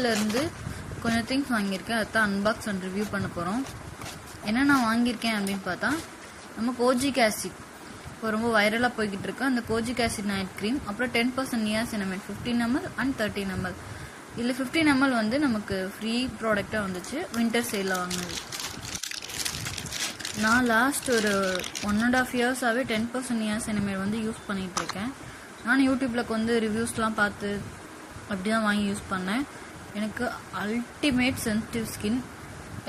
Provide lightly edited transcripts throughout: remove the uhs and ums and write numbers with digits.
மீஷோலேருந்து கொஞ்சம் திங்ஸ் வாங்கியிருக்கேன். அதுதான் அன்பாக்ஸ் அண்ட் ரிவ்யூ பண்ண போகிறோம். என்ன நான் வாங்கியிருக்கேன் அப்படின்னு பார்த்தா, நம்ம கோஜிக் ஆசிட் இப்போ ரொம்ப வைரலாக போய்கிட்டு இருக்கு அந்த கோஜிக் ஆசிட் நைட் க்ரீம். அப்புறம் 10% நியாசினமைட் 15 ml அண்ட் 13 ml. இதில் 15 ml வந்து நமக்கு ஃப்ரீ ப்ராடக்டாக வந்துச்சு, வின்டர் சேலில் வாங்கினது. நான் லாஸ்ட் ஒரு 1.5 yearsஆகவே 10% நியாசினமைட் வந்து யூஸ் பண்ணிகிட்டு இருக்கேன். நான் யூடியூப்பில் வந்து ரிவ்யூஸ்லாம் பார்த்து அப்படி தான் வாங்கி யூஸ் பண்ணேன். எனக்கு அல்டிமேட் சென்சிட்டிவ் ஸ்கின்.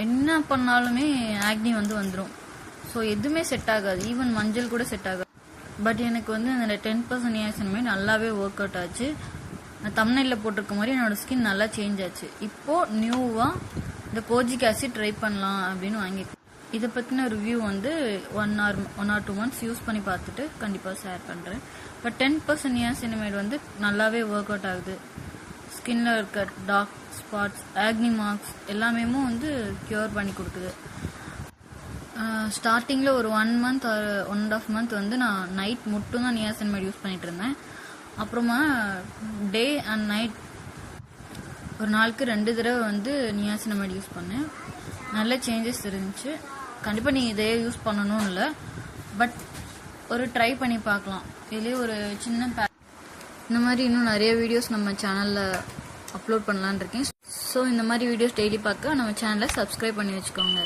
என்ன பண்ணாலுமே ஆக்னி வந்து வந்துடும். ஸோ எதுவுமே செட் ஆகாது, ஈவன் மஞ்சள் கூட செட் ஆகாது. பட் எனக்கு வந்து அந்த 10% நியாசினமைட் நல்லாவே ஒர்க் அவுட் ஆச்சு. நான் தம்ப்நெயில்ல போட்டிருக்க மாதிரி என்னோட ஸ்கின் நல்லா சேஞ்ச் ஆச்சு. இப்போது நியூவாக இந்த கோஜிக் ஆசிட் ட்ரை பண்ணலாம் அப்படின்னு வாங்கியிருக்கேன். இதை பற்றின ரிவ்யூ வந்து 1 or 2 months யூஸ் பண்ணி பார்த்துட்டு கண்டிப்பாக ஷேர் பண்ணுறேன். பட் 10% நியாசினமைட் வந்து நல்லாவே ஒர்க் அவுட் ஆகுது. ஸ்கின்ல இருக்க டார்க் ஸ்பாட்ஸ், ஆக்னி மார்க்ஸ் எல்லாமே வந்து க்யூர் பண்ணி கொடுக்குது. ஸ்டார்டிங்கில் ஒரு 1 month or 1.5 month வந்து நான் நைட் மட்டும் தான் நியாசினமைட் யூஸ் பண்ணிட்டு இருந்தேன். அப்புறமா டே அண்ட் நைட் ஒரு நாளுக்கு 2 தடவை வந்து நியாசினமைட் யூஸ் பண்ணேன். நல்ல சேஞ்சஸ் இருந்துச்சு. கண்டிப்பாக நீங்கள் இதே யூஸ் பண்ணணும்னு இல்லை, பட் ஒரு ட்ரை பண்ணி பார்க்கலாம். இதுலேயே ஒரு சின்ன இந்த மாதிரி இன்னும் நிறைய வீடியோஸ் நம்ம சேனலில் அப்லோட் பண்ணலான்னு இருக்கேன். ஸோ இந்த மாதிரி வீடியோஸ் டெய்லி பார்க்க நம்ம சேனலை சப்ஸ்கிரைப் பண்ணி வச்சுக்கோங்க.